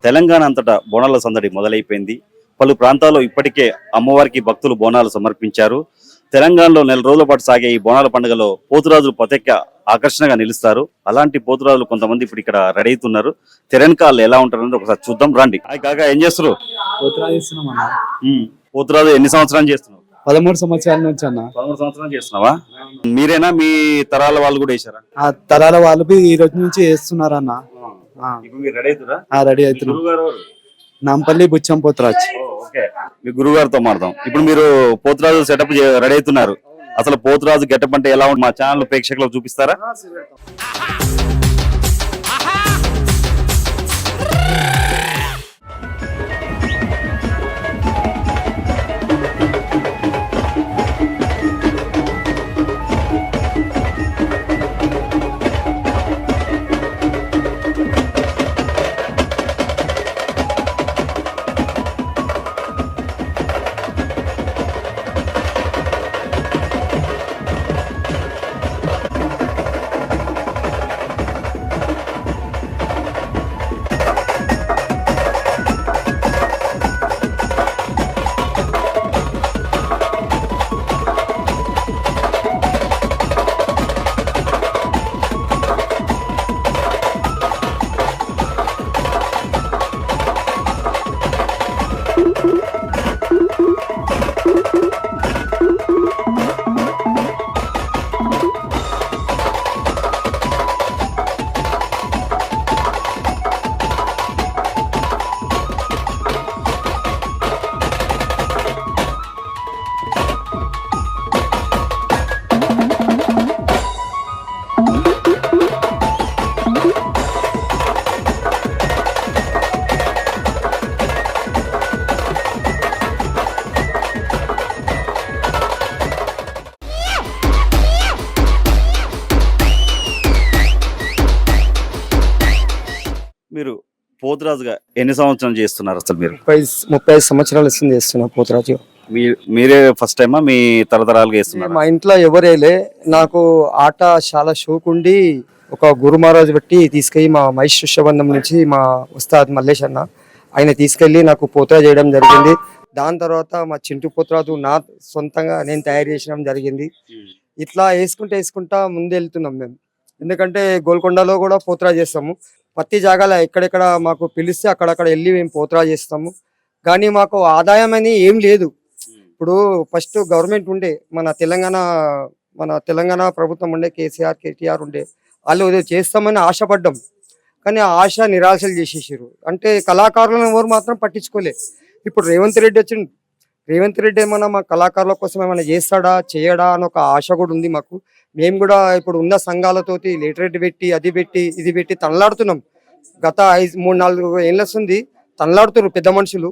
తెలంగాణ అంతటా బోనాల సందడి మొదలైపోయింది. పలు ప్రాంతాల్లో ఇప్పటికే అమ్మవారికి భక్తులు బోనాలు సమర్పించారు. తెలంగాణలో నెల రోజుల పాటు సాగే ఈ బోనాల పండుగలో పోతురాజులు ప్రత్యేక ఆకర్షణగా నిలుస్తారు. అలాంటి పోతురాజులు కొంతమంది ఇప్పుడు ఇక్కడ రెడీ అవుతున్నారు. తెలంగాణలో ఎలా ఉంటారని ఒకసారి చూద్దాం రండి. కాగా ఏం చేస్తారు? పోతురాజు ఎన్ని సంవత్సరాలు చేస్తున్నావు? 13 సంవత్సరాల నుంచి అన్న. 13 సంవత్సరాలు చేస్తున్నావా? మీరేనా మీ తరాల వాళ్ళు కూడా వేసారా? ఆ తరాల వాళ్ళు ఈ రోజు నుంచి వేస్తున్నారు అన్న. రెడీ అవుతున్నారు. నాంపల్లి బుచ్చం పోతురాజ్. మీ గురుగారితో మాట్లాడదాం. ఇప్పుడు మీరు పోతురాజు సెటప్ రెడీ అవుతున్నారు. అసలు పోతురాజు గెటప్ అంటే ఎలా ఉంటుంది మా ఛానల్ ప్రేక్షకులకు చూపిస్తారా? మీరు పోతురాజుగా ఎన్ని సంవత్సరాలు చేస్తున్నారు అసలు? మీరు 35 సంవత్సరాలు చేస్తున్నా పోతురాజు. మీరే ఫస్ట్ టైమా మీ తరతరాలుగా చేస్తున్నారు? మా ఇంట్లో ఎవరేలే, నాకు ఆట చాలా షోక్ ఉండి ఒక గురు మహారాజు బట్టి తీసుకెళ్ళి మా మహేష్ శిష్యబంధం నుంచి మా ఉస్తాద్ మల్లేష్ అన్న ఆయన తీసుకెళ్లి నాకు పోతురాజు చేయడం జరిగింది. దాని తర్వాత మా చింటూ పోతురాజు నా సొంతంగా నేను తయారు చేయడం జరిగింది. ఇట్లా వేసుకుంటా ముందు వెళ్తున్నాం మేము. ఎందుకంటే గోల్కొండలో కూడా పోతురాజు చేస్తాము. ప్రతి జాగాలో ఎక్కడెక్కడ మాకు పిలిస్తే అక్కడక్కడ వెళ్ళి మేము పోతురాజు చేస్తాము. కానీ మాకు ఆదాయం అని ఏం లేదు. ఇప్పుడు ఫస్ట్ గవర్నమెంట్ ఉండే మన తెలంగాణ ప్రభుత్వం ఉండే, కేసీఆర్ కేటీఆర్ ఉండే, వాళ్ళు చేస్తామని ఆశపడ్డాం. కానీ ఆ ఆశ నిరాశలు చేసేసారు. అంటే కళాకారులను ఎవరు మాత్రం పట్టించుకోలే. ఇప్పుడు రేవంత్ రెడ్డి వచ్చింది. రేవంత్ రెడ్డి ఏమన్నా మా కళాకారుల కోసం ఏమైనా చేస్తాడా చేయడా అని ఒక ఆశ కూడా ఉంది మాకు. మేము కూడా ఇప్పుడు ఉన్న సంఘాలతోటి లెటరేట్ పెట్టి అది పెట్టి ఇది పెట్టి తనలాడుతున్నాం. గత 3-4 ఏళ్ళ వస్తుంది తనలాడుతున్నారు పెద్ద మనుషులు.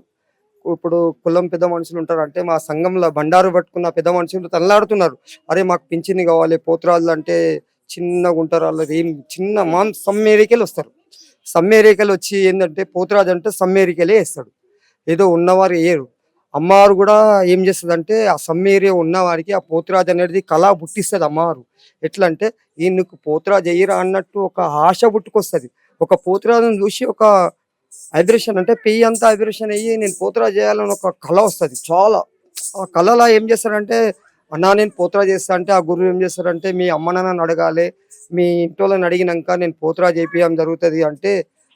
ఇప్పుడు కులం పెద్ద మనుషులు ఉంటారు, అంటే మా సంఘంలో బండారు పట్టుకున్న పెద్ద మనుషులు తనలాడుతున్నారు. అరే మాకు పింఛని కావాలి, పోతురాజులు అంటే చిన్నగా ఉంటారు, వాళ్ళది ఏం చిన్న సమ్మేరికలు వస్తారు. సమ్మేరికలు వచ్చి ఏంటంటే పోతురాజు అంటే సమ్మేరికలే వేస్తాడు, ఏదో ఉన్నవారు వేయరు. అమ్మవారు కూడా ఏం చేస్తుంది అంటే ఆ సమ్మేరియా ఉన్నవారికి ఆ పోతురాజు అనేది కళ పుట్టిస్తుంది అమ్మవారు. ఎట్లా అంటే ఈయనకు పోతురాజు అయ్యిరా అన్నట్టు ఒక ఆశ పుట్టుకొస్తుంది. ఒక పోతురాజును చూసి ఒక వైబ్రేషన్ అంటే పెయ్యి అంతా వైబ్రేషన్ అయ్యి నేను పోతురాజు చేయాలని ఒక కళ వస్తుంది. చాలా ఆ కళలా ఏం చేస్తారంటే అన్నా నేను పోతురాజు చేస్తా అంటే ఆ గురువు ఏం చేస్తారంటే మీ అమ్మ నాన్నని అడగాలి, మీ ఇంట్లోని అడిగినాక నేను పోతురాజు చేయించడం జరుగుతుంది అంటే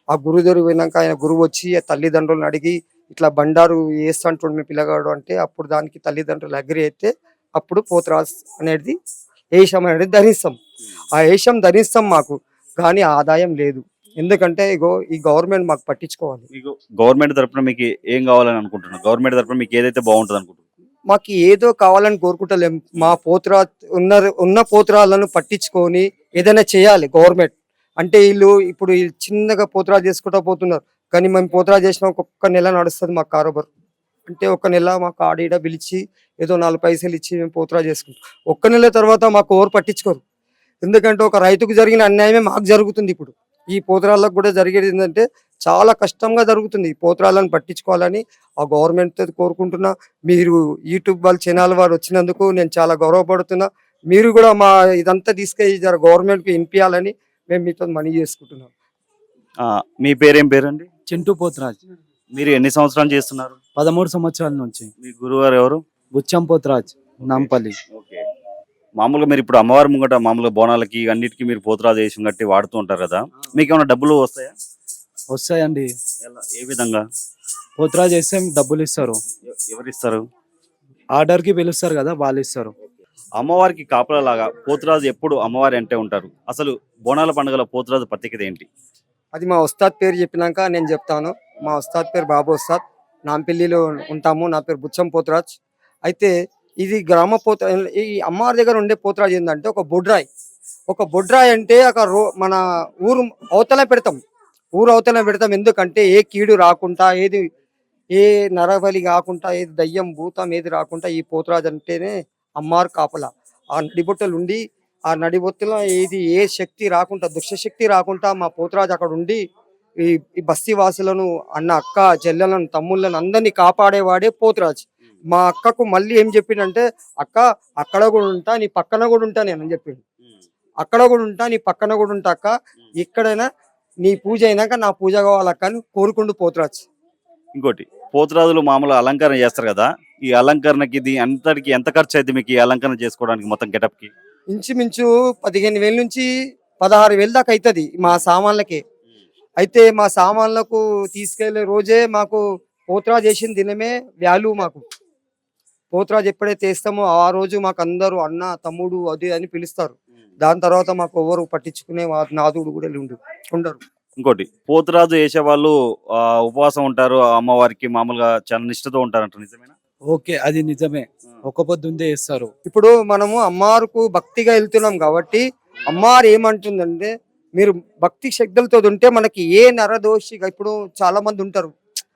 ఆ గురువు దగ్గర పోయినాక ఆయన గురువు వచ్చి తల్లిదండ్రులను అడిగి ఇట్లా బండారు వేస్తుంటాడు మీ పిల్లగాడు అంటే అప్పుడు దానికి తల్లిదండ్రులు అగ్రి అయితే అప్పుడు పోతురాజు అనేది వేషం అనేది ధరిస్తాం. ఆ వేషం ధరిస్తాం మాకు, కానీ ఆదాయం లేదు. ఎందుకంటే ఈ గవర్నమెంట్ మాకు పట్టించుకోవాలి. గవర్నమెంట్ తరఫున మీకు ఏం కావాలని అనుకుంటున్నారు? గవర్నమెంట్ తరఫున మీకు ఏదైతే బాగుంటుంది అనుకుంటున్నారు? మాకు ఏదో కావాలని కోరుకుంటలేం. మా ఉన్న పోతురాలను పట్టించుకొని ఏదైనా చేయాలి గవర్నమెంట్. అంటే వీళ్ళు ఇప్పుడు చిన్నగా పోతురాజు చేసుకుంటా పోతున్నారు, కానీ మేము పోతురాజు చేసిన ఒక్క నెల నడుస్తుంది మాకు కారోబార్. అంటే ఒక నెల మాకు ఆడిడ పిలిచి ఏదో 4 పైసలు ఇచ్చి మేము పోతురాజు చేసుకుంటాం. ఒక్క నెల తర్వాత మాకు ఎవరు పట్టించుకోరు. ఎందుకంటే ఒక రైతుకు జరిగిన అన్యాయమే మాకు జరుగుతుంది. ఇప్పుడు ఈ పోతురాళ్ళకు కూడా జరిగేది ఏంటంటే చాలా కష్టంగా జరుగుతుంది. ఈ పోతురాళ్ళని పట్టించుకోవాలని ఆ గవర్నమెంట్ కోరుకుంటున్నా. మీరు యూట్యూబ్ వాళ్ళ ఛానల్ వారు వచ్చినందుకు నేను చాలా గౌరవపడుతున్నా. మీరు కూడా మా ఇదంతా తీసుకెళ్ళి గవర్నమెంట్కి వినిపించాలని మేము మీతో మనీ చేసుకుంటున్నాం. ఆ, మీ పేరేం పేరండి? చింటూ పోతురాజ్. మీరు ఎన్ని సంవత్సరాలు చేస్తున్నారు? 13 సంవత్సరాల నుంచి. మీ గురువారు ఎవరు? బుచ్చం పోతురాజ్, నాంపల్లి. ఓకే. మామూలుగా మీరు ఇప్పుడు అమ్మవారి ముంగట మామూలుగా బోనాలకి అన్నిటికీ మీరు పోతురాజు వేషం కట్టి వాడుతూ ఉంటారు కదా, మీకు ఏమైనా డబ్బులు వస్తాయా? వస్తాయండి. ఏ విధంగా? పోతురాజ్ వేస్తే డబ్బులు ఇస్తారు. ఎవరు ఇస్తారు? ఆర్డర్ కి పిలుస్తారు కదా, వాళ్ళు ఇస్తారు. అమ్మవారికి కాపలాగా పోతురాజు ఎప్పుడు అమ్మవారి అంటే ఉంటారు. అసలు బోనాల పండుగల పోతురాజు ప్రత్యేకత ఏంటి? అది మా ఉస్తాద్ పేరు చెప్పినాక నేను చెప్తాను. మా ఉస్తాద్ పేరు బాబు ఉస్తాద్. నాంపల్లిలో ఉంటాము. నా పేరు బుచ్చం పోతురాజ్. అయితే ఇది గ్రామ ఈ అమ్మవారి దగ్గర ఉండే పోతురాజ్ ఏంటంటే ఒక బొడ్రాయి. ఒక బొడ్రాయి అంటే మన ఊరు అవతల పెడతాం. ఊరు అవతల పెడతాం. ఎందుకంటే ఏ కీడు రాకుండా, ఏ నరబలి కాకుండా, ఏది దయ్యం భూతం ఏది రాకుండా ఈ పోతురాజు అంటేనే అమ్మారు కాపలా. ఆ నడిబొట్టలు ఉండి, ఆ నడిబొట్టులో ఏ శక్తి రాకుండా, దుష్ట శక్తి రాకుండా మా పోతురాజు అక్కడ ఉండి ఈ బస్తీ వాసులను, అన్న అక్క చెల్లెలను తమ్ముళ్ళను అందరినీ కాపాడేవాడే పోతురాజు. మా అక్కకు మళ్ళీ ఏం చెప్పిండంటే, అక్క అక్కడ కూడా ఉంటా, నీ పక్కన కూడా ఉంటా నేను అని చెప్పిండు. అక్కడ కూడా ఉంటా, నీ పక్కన కూడా ఉంటా అక్క, ఎక్కడైనా నీ పూజ అయినాక నా పూజ కావాలక్క అని కోరుకుంటూ పోతురాజు. ఇంకోటి, పోతురాజులు మామూలు అలంకరణ చేస్తారు కదా, ఈ అలంకరణకి అంతటికి ఎంత ఖర్చు అయితే మీకు ఈ అలంకరణ చేసుకోవడానికి మొత్తం గెటప్ కి? ఇంచుమించు 15,000 నుంచి 16,000 దాకా అవుతుంది మా సామాన్లకే. అయితే మా సామాన్లకు తీసుకెళ్లే రోజే మాకు పోతురాజు చేసిన దినమే వాల్యూ. మాకు పోతురాజు ఎప్పుడైతే వేస్తామో ఆ రోజు మాకు అందరూ అన్న తమ్ముడు అది అని పిలుస్తారు. దాని తర్వాత మాకు ఎవరు పట్టించుకునే నాదుడు కూడా ఉండరు. ఇంకోటి, పోతురాజు వేసే వాళ్ళు ఉపవాసం ఉంటారు, ఆ అమ్మవారికి మామూలుగా చాలా నిష్ఠతో ఉంటారంట, నిజమేనా? ఓకే, అది నిజమే. ఒక పొద్దుందే వేస్తారు. ఇప్పుడు మనము అమ్మవారికి భక్తిగా వెళ్తున్నాం కాబట్టి అమ్మవారు ఏమంటుందంటే, మీరు భక్తి శ్రద్ధలతో ఉంటే మనకి ఏ నరదోషిగా, ఇప్పుడు చాలా మంది ఉంటారు,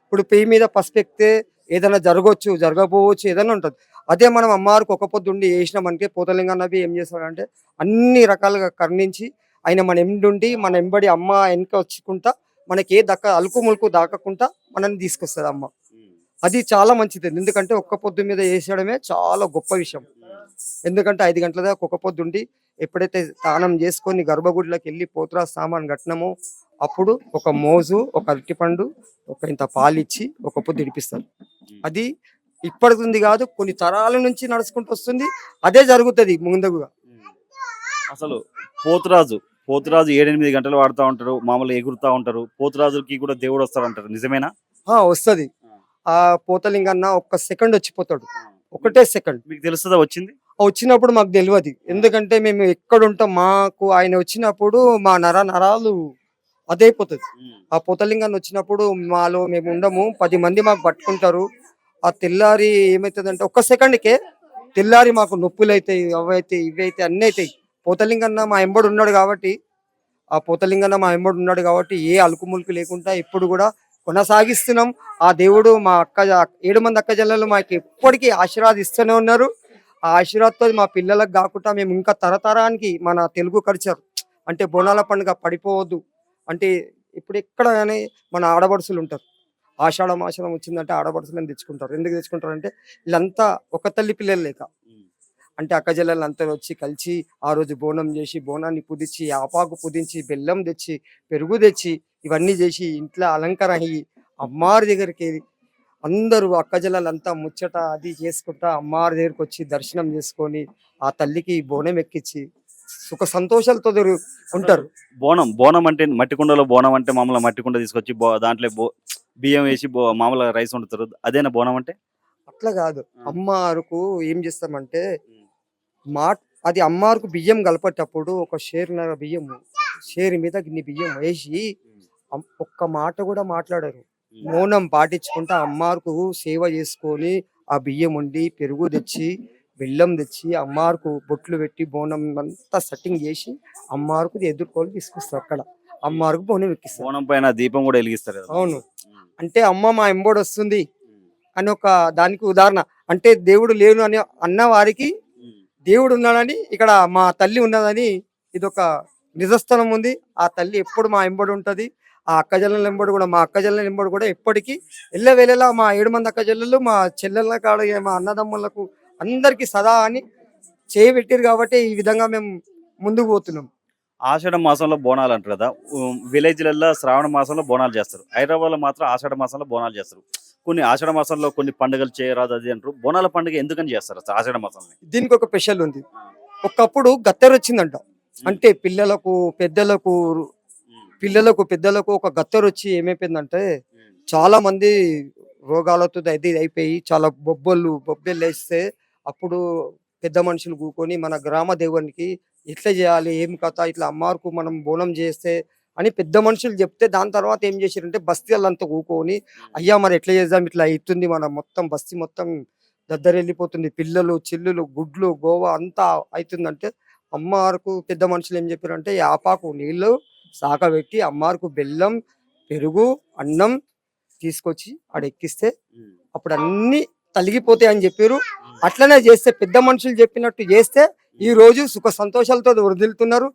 ఇప్పుడు పెయ్యి మీద పసుపెక్కితే ఏదైనా జరగవచ్చు, జరగకపోవచ్చు, ఏదైనా ఉంటుంది. అదే మనం అమ్మవారికి ఒక పొద్దు ఉండి వేసినామంటే పోతలింగన్నవి ఏం చేస్తాడంటే అన్ని రకాలుగా కరుణించి ఆయన మన ఎండుండి మన ఎంబడి అమ్మ వెనక వచ్చుకుంటా మనకి ఏ అలుకు ములుకు దాకకుండా మనల్ని తీసుకొస్తుంది అమ్మ. అది చాలా మంచిది. ఎందుకంటే ఒక్క పొద్దు మీద వేసేయడమే చాలా గొప్ప విషయం. ఎందుకంటే 5 గంటల దాకా ఒక పొద్దు ఉండి ఎప్పుడైతే స్నానం చేసుకొని గర్భగుడిలోకి వెళ్ళి పోతురాజు సామాన్ కట్టినామో అప్పుడు ఒక మోజు, ఒక అరటిపండు, ఒక ఇంత పాలిచ్చి ఒక పొద్దు ఇడిపిస్తారు. అది ఇప్పటిది కాదు, కొన్ని తరాల నుంచి నడుచుకుంటూ వస్తుంది. అదే జరుగుతుంది ముందుగా. అసలు పోతురాజు 7-8 గంటలు వాడుతూ ఉంటారు, మామూలు ఎగురుతూ ఉంటారు. పోతురాజుకి కూడా దేవుడు వస్తారంటారు, నిజమేనా? వస్తుంది. ఆ పోతలింగన్న ఒక్క సెకండ్ వచ్చిపోతాడు. ఒకటే సెకండ్. మీకు తెలుస్తుందా వచ్చింది? వచ్చినప్పుడు మాకు తెలియదు. ఎందుకంటే మేము ఎక్కడ ఉంటాం, మాకు ఆయన వచ్చినప్పుడు మా నరాలు అదైపోతుంది. ఆ పోతలింగన్న వచ్చినప్పుడు మాలో మేము ఉండము, 10 మంది మాకు పట్టుకుంటారు. ఆ తెల్లారి ఏమవుతుందంటే ఒక్క సెకండ్కే తెల్లారి మాకు నొప్పులు అవుతాయి, అవైతాయి ఇవైతే అన్నీ అవుతాయి. పోతలింగన్న మా ఎంబడి ఉన్నాడు కాబట్టి, ఏ అలుకుములుకు లేకుండా ఇప్పుడు కూడా కొనసాగిస్తున్నాం. ఆ దేవుడు మా 7 మంది అక్క చెల్లెలు మాకు ఎప్పటికీ ఆశీర్వాదిస్తూనే ఉన్నారు. ఆ ఆశీర్వాదంతో మా పిల్లలకు కాకుండా మేము ఇంకా తరతరానికి మన తెలుగు కల్చర్ అంటే బోనాల పండుగ పడిపోవద్దు అంటే, ఇప్పుడు ఎక్కడ కానీ మన ఆడబడుసులు ఉంటారు. ఆషాఢ మాసం వచ్చిందంటే ఆడబడుసులను తెచ్చుకుంటారు. ఎందుకు తెచ్చుకుంటారు అంటే వీళ్ళంతా ఒక తల్లి పిల్లలు లేక, అంటే అక్క చెల్లెలు అంతా వచ్చి కలిసి ఆ రోజు బోనం చేసి, బోనాన్ని పుదించి, ఆపాకు పుదించి, బెల్లం తెచ్చి, పెరుగు తెచ్చి, ఇవన్నీ చేసి ఇంట్లో అలంకరణ అయ్యి అమ్మవారి దగ్గరికి అందరూ అక్క చెల్లెలంతా ముచ్చట అది చేసుకుంటా అమ్మవారి దగ్గరికి వచ్చి దర్శనం చేసుకొని ఆ తల్లికి బోనం ఎక్కించి సుఖ సంతోషాలతో ఉంటారు. బోనం అంటే మట్టి కుండలో బోనం అంటే మామూలుగా మట్టి కుండ తీసుకొచ్చి దాంట్లో బియ్యం వేసి మామూలుగా రైస్ వండుతారు, అదేనా బోనం అంటే? అట్లా కాదు. అమ్మవారికి ఏం చేస్తామంటే అది అమ్మవారికి బియ్యం కలపేటప్పుడు ఒక షేరున్నర బియ్యం, షేరు మీద గిన్ని బియ్యం వేసి ఒక్క మాట కూడా మాట్లాడరు. మౌనం పాటించుకుంటా అమ్మవారికి సేవ చేసుకొని ఆ బియ్యం వండి, పెరుగు తెచ్చి, బెల్లం తెచ్చి అమ్మవారికి బొట్లు పెట్టి బోనం అంతా సెట్టింగ్ చేసి అమ్మవారికి ఎదుర్కొని తీసుకొస్తారు. అక్కడ అమ్మవారికి బోనం ఎక్కిస్తారు. బోనం పైన దీపం కూడా వెలిగిస్తారు. అవును. అంటే అమ్మ మా ఎంబడి వస్తుంది అని ఒక దానికి ఉదాహరణ. అంటే దేవుడు లేను అని అన్న వారికి దేవుడు ఉన్నాడని, ఇక్కడ మా తల్లి ఉన్నదని ఇదొక నిజస్థలం ఉంది. ఆ తల్లి ఎప్పుడు మా ఎంబడి ఉంటది. ఆ అక్క చెల్లెల ఎంబడి కూడా, మా అక్క చెల్లెల ఎంబడి కూడా ఎప్పటికీ ఎల్లవేళలా మా 7 మంది అక్క చెల్లెలు మా చెల్లెళ్ళ కాడ మా అన్నదమ్ములకు అందరికి సదా అని చేయబెట్టారు కాబట్టి ఈ విధంగా మేము ముందుకు పోతున్నాం. ఆషాఢ మాసంలో బోనాలు అంటారు కదా. విలేజ్లలో శ్రావణ మాసంలో బోనాలు చేస్తారు. హైదరాబాద్లో మాత్రం ఆషాఢ మాసంలో బోనాలు చేస్తారు. కొన్ని ఆషాఢ మాసంలో కొన్ని పండుగలు చేయరాదు అది అంటారు. బోనాల పండుగ ఎందుకని చేస్తారు అసలు ఆషాఢ మాసంలో? దీనికి ఒక స్పెషల్ ఉంది. ఒకప్పుడు గత్తెర వచ్చిందంట. అంటే పెద్దలకు ఒక గత్తెర వచ్చి ఏమైపోయిందంటే చాలా మంది రోగాలతో ఇది అయిపోయి చాలా బొబ్బెలు వేస్తే అప్పుడు పెద్ద మనుషులు కూకొని మన గ్రామ దేవునికి ఎట్లా చేయాలి ఏం కథ ఇట్లా అమ్మారుకు మనం బోనం చేస్తే అని పెద్ద మనుషులు చెప్తే దాని తర్వాత ఏం చేశారంటే బస్తీలంతా కూకొని అయ్యా మరి ఎట్లా చేద్దాం ఇట్లా అవుతుంది మన మొత్తం బస్తీ మొత్తం దద్దరెళ్ళిపోతుంది పిల్లలు చిల్లులు గుడ్లు గోవా అంతా అవుతుందంటే అమ్మవారికి పెద్ద మనుషులు ఏం చెప్పారంటే యాపాకు నీళ్లు సాకబెట్టి అమ్మవారికి బెల్లం పెరుగు అన్నం తీసుకొచ్చి ఆడ ఎక్కిస్తే అప్పుడు అన్ని తలిగిపోతాయి అని చెప్పారు. అట్లనే చేస్తే పెద్ద మనుషులు చెప్పినట్టు చేస్తే ఈ రోజు సుఖ సంతోషాలతో వదిలితున్నారు.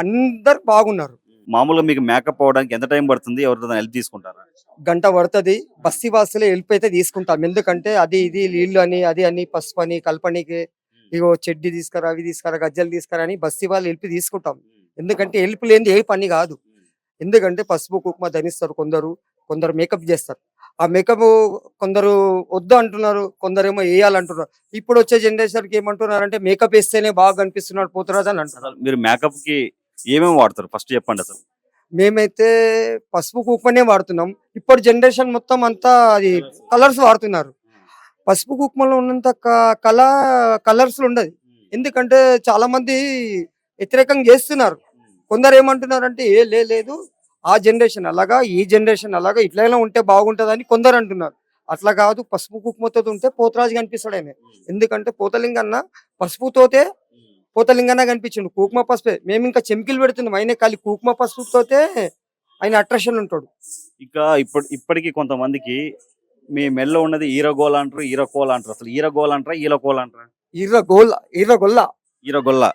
అందరు బాగున్నారు. మామూలుగా మీకు మేకప్ అవ్వడానికి ఎంత టైం పడుతుంది? ఎవరితో హెల్ప్ తీసుకుంటారా? గంట పడుతుంది. బస్తీ వాసులే హెల్ప్ అయితే తీసుకుంటాం. ఎందుకంటే అది ఇది నీళ్లు అని అది అని పసుపు అని కలపనికి ఇగో చెడ్డి తీసుకురా అవి తీసుకురా గజ్జలు తీసుకురా అని బస్తీ వాళ్ళు హెల్ప్ తీసుకుంటాం. ఎందుకంటే హెల్ప్ లేనిది ఏ పని కాదు. ఎందుకంటే పసుపు కుంకుమ ధరిస్తారు కొందరు మేకప్ చేస్తారు. ఆ మేకప్ కొందరు వద్దు అంటున్నారు, కొందరేమో వేయాలంటున్నారు. ఇప్పుడు వచ్చే జనరేషన్ కి ఏమంటున్నారంటే మేకప్ వేస్తేనే బాగా కనిపిస్తున్నాడు పోతురాజు అని అంటున్నారు. అసలు మీరు మేకప్ కి ఏమేమి వాడతారు ఫస్ట్ చెప్పండి అసలు? మేమైతే పసుపు కుంకుమనే వాడుతున్నాం. ఇప్పుడు జనరేషన్ మొత్తం అంతా అది కలర్స్ వాడుతున్నారు. పసుపు కుంకుమలో ఉన్నంత కలర్స్ ఉండదు. ఎందుకంటే చాలా మంది వ్యతిరేకంగా చేస్తున్నారు. కొందరు ఏమంటున్నారంటే లేదు ఆ జనరేషన్ అలాగా ఈ జనరేషన్ అలాగా ఇట్లైనా ఉంటే బాగుంటదని కొందరు అంటున్నారు. అట్లా కాదు, పసుపు కుంకుమతో ఉంటే పోతరాజు కనిపిస్తాడు ఆయన. ఎందుకంటే పోతలింగన్న పసుపుతోతే పోతలింగన్న కనిపించిండు. కుంకుమ పసుపే మేము ఇంకా చెమికలు పెడుతున్నాం. ఆయన ఖాళీ కుంకుమ పసుపుతోతే ఆయన అట్రాక్షన్ ఉంటాడు. ఇంకా ఇప్పటికి కొంతమందికి మీ మెల్లో ఉన్నది ఈరగోల అంటారు, ఈరకోల అంటారు. అసలు ఈరగోల అంటారా ఈరకోల అంటారా? ఈరగొల్ల ఈరగొల్ల.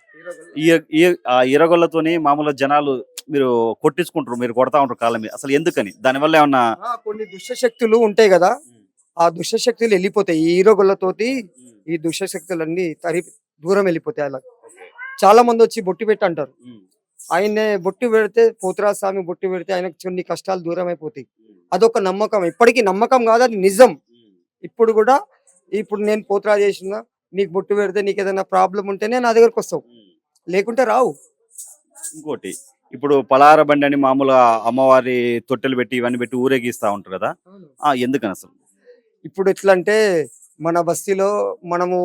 ఆ ఈరగొల్లతోని మామూలుగా జనాలు మీరు కొట్టించుకుంటారు, మీరు కొడతా ఉంటారు కాళ్ళ మీద. అసలు ఎందుకని? దానివల్ల ఏమన్నా కొన్ని దుష్ట శక్తులు ఉంటాయి కదా, ఆ దుష్ట శక్తులు వెళ్ళిపోతాయి. ఈ ఈరగొల్లతోటి ఈ దుష్ట శక్తులన్నీ దూరం వెళ్ళిపోతాయి. అలా చాలా మంది వచ్చి బొట్టి పెట్టి అంటారు. ఆయన్నే బొట్టి పెడితే పోతురాజు స్వామి బొట్టి పెడితే ఆయనకు కొన్ని కష్టాలు దూరం అయిపోతాయి. అదొక నమ్మకం. ఇప్పటికీ నమ్మకం కాదు, అది నిజం. ఇప్పుడు కూడా నేను పోతురాజు చేసిన నీకు బొట్టు పెడితే నీకు ఏదైనా ప్రాబ్లం ఉంటేనే నా దగ్గరకు వస్తావు, లేకుంటే రావు. ఇంకోటి, ఇప్పుడు పలార బండి అని మామూలుగా అమ్మవారి తొట్టెలు పెట్టి ఇవన్నీ పెట్టి ఊరేగిస్తా ఉంటారు కదా. ఎందుకని అసలు? ఇప్పుడు ఎట్లా అంటే మన బస్తీలో మనము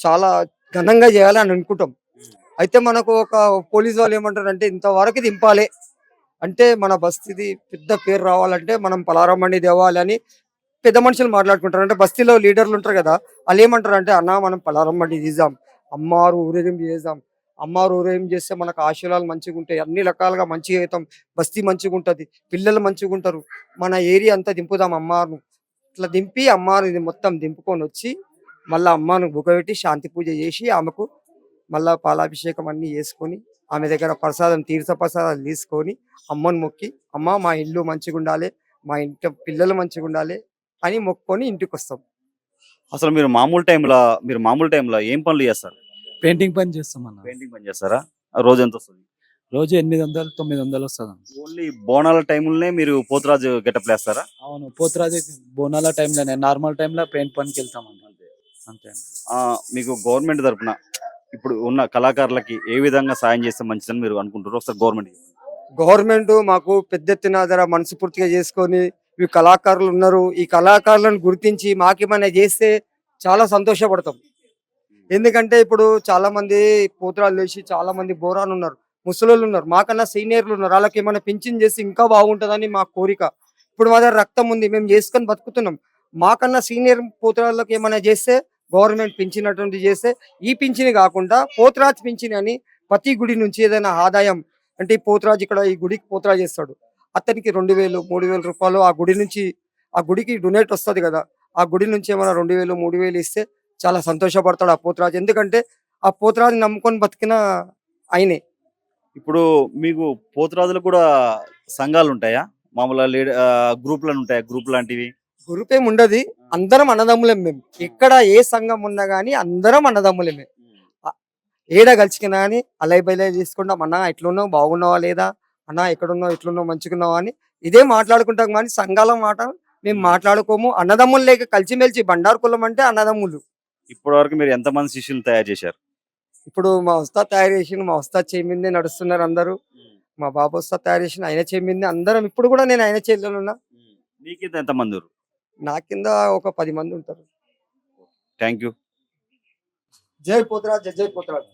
చాలా ఘనంగా చేయాలని అనుకుంటాం. అయితే మనకు ఒక పోలీస్ వాళ్ళు ఏమంటారు అంటే ఇంతవరకు దింపాలి అంటే మన బస్తీది పెద్ద పేరు రావాలంటే మనం పలారం బండి తేవాలి అని పెద్ద మనుషులు మాట్లాడుకుంటారు. అంటే బస్తీలో లీడర్లు ఉంటారు కదా, వాళ్ళు ఏమంటారు అంటే అన్న మనం పలారం బండి తీద్దాం, అమ్మవారు ఊరేగింపు చేద్దాం. అమ్మవారు ఊరేగింపు చేస్తే మనకు ఆశీర్వాదాలు మంచిగా ఉంటాయి, అన్ని రకాలుగా మంచిగా అవుతాం, బస్తీ మంచిగా ఉంటుంది, పిల్లలు మంచిగా ఉంటారు, మన ఏరియా అంతా దింపుదాం అమ్మవారిని. ఇట్లా దింపి అమ్మవారిని మొత్తం దింపుకొని వచ్చి మళ్ళీ అమ్మను బుగబెట్టి శాంతి పూజ చేసి ఆమెకు మళ్ళా పాలాభిషేకం అన్ని చేసుకొని ఆమె దగ్గర ప్రసాదం తీర్థ ప్రసాదాలు తీసుకొని అమ్మను మొక్కి అమ్మ మా ఇల్లు మంచిగా ఉండాలి, మా ఇంటి పిల్లలు మంచిగా ఉండాలి అని మొక్కుకొని ఇంటికి వస్తాం. అసలు మీరు మామూలు టైంలో ఏం పనులు చేస్తారు? పెయింటింగ్ పని చేస్తాం అన్న. పెయింటింగ్ పని చేస్తారా? ఆ రోజు ఎంత వస్తుంది? రోజు 800-900 వస్తుంది అన్న. ఓన్లీ బోనాల టైంలోనే మీరు పోతురాజు గెటప్ వేస్తారా? అవును, పోతురాజు బోనాల టైంలోనే, నార్మల్ టైంలో పెయింట్ పనికి వెళ్తాం అన్న. అంతే. మీకు గవర్నమెంట్ తరపున ఇప్పుడు ఉన్న కళాకారులకి ఏ విధంగా సాయం చేస్తే మంచిదని మీరు అనుకుంటారు? ఒకసారి గవర్నమెంట్ మాకు పెద్ద ఎత్తున ధర మనస్ఫూర్తిగా చేసుకొని ఈ కళాకారులు ఉన్నారు, ఈ కళాకారులను గుర్తించి మాకేమైనా చేస్తే చాలా సంతోషపడతాం. ఎందుకంటే ఇప్పుడు చాలా మంది పోతురాలు వేసి చాలా మంది బోరాలు ఉన్నారు, ముసలోళ్ళు ఉన్నారు, మాకన్నా సీనియర్లు ఉన్నారు, వాళ్ళకి ఏమైనా పింఛన్ చేసి ఇంకా బాగుంటుందని మా కోరిక. ఇప్పుడు మా దగ్గర రక్తం ఉంది, మేము చేసుకొని బతుకుతున్నాం. మాకన్నా సీనియర్ పోతురాళ్ళకి ఏమైనా చేస్తే గవర్నమెంట్ పింఛన్ అటువంటి చేస్తే ఈ పింఛన్ కాకుండా పోతురాజు పింఛన్ అని ప్రతి గుడి నుంచి ఏదైనా ఆదాయం అంటే ఈ పోతురాజు ఇక్కడ ఈ గుడికి పోతురాజు చేస్తాడు, అతనికి 2000-3000 రూపాయలు ఆ గుడికి డొనేట్ వస్తుంది కదా, ఆ గుడి నుంచి ఏమైనా 2000-3000 ఇస్తే చాలా సంతోషపడతాడు ఆ పోతురాజు. ఎందుకంటే ఆ పోతురాజు నమ్ముకొని బతికిన ఆయనే. ఇప్పుడు మీకు పోతురాజులు కూడా సంఘాలు ఉంటాయా? మామూలుగా గ్రూపులు ఉంటాయా? గ్రూప్ లాంటివి? గ్రూప్ ఏమి ఉండదు, అందరం అన్నదమ్ములే. మేము ఎక్కడ ఏ సంఘం ఉన్నా గానీ అందరం అన్నదమ్ములమే. ఏడ కలిసికినా అని అలై బలై తీసుకుంటాం. అన్న ఎట్లున్నావు, బాగున్నావా లేదా, అన్న ఎక్కడున్నావు, ఎట్లున్నావు, మంచిగున్నావా అని ఇదే మాట్లాడుకుంటాం. కానీ సంఘాల మాట మేము మాట్లాడుకోము. అన్నదమ్ములు లేక కలిసిమెలిసి బండారు కులం అంటే అన్నదమ్ములు. ఇప్పటి వరకు మీరు ఎంతమంది శిష్యులు తయారు చేశారు? ఇప్పుడు మా ఉస్తాద్ తయారు చేసిండు, మా ఉస్తాద్ చేయి మీదే నడుస్తున్నారు అందరూ. మా బాబు ఉస్తాద్ తయారు చేసిన ఆయన చేయి మీదే అందరం. ఇప్పుడు కూడా నేను ఆయన చేతిలో ఉన్నా. మీకింత ఎంతమంది? నా కింద ఒక 10 మంది ఉంటారు. Thank you. జై పోతరాజ్, జై జై పోతరాజ్.